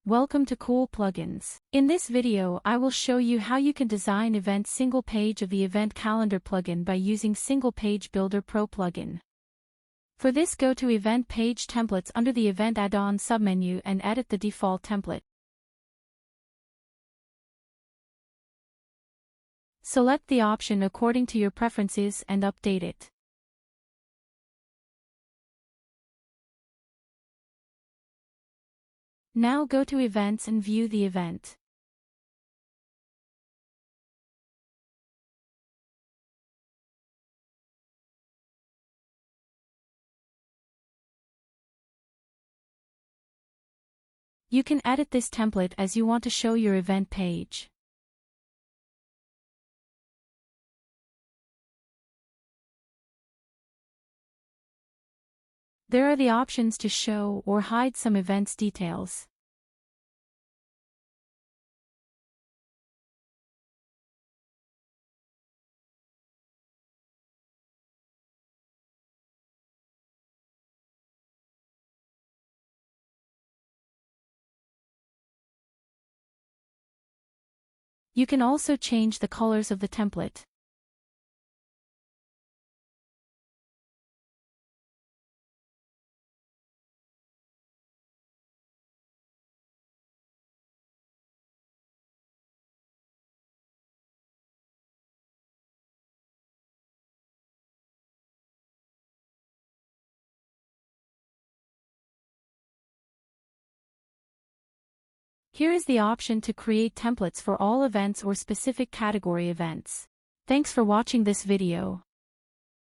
Welcome to Cool Plugins. In this video I will show you how you can design event single page of the Event Calendar plugin by using Single Page Builder Pro plugin. For this, go to Event Page Templates under the Event Add-on submenu and edit the default template. Select the option according to your preferences and update it. Now go to Events and view the event. You can edit this template as you want to show your event page. There are the options to show or hide some events details. You can also change the colors of the template. Here is the option to create templates for all events or specific category events. Thanks for watching this video.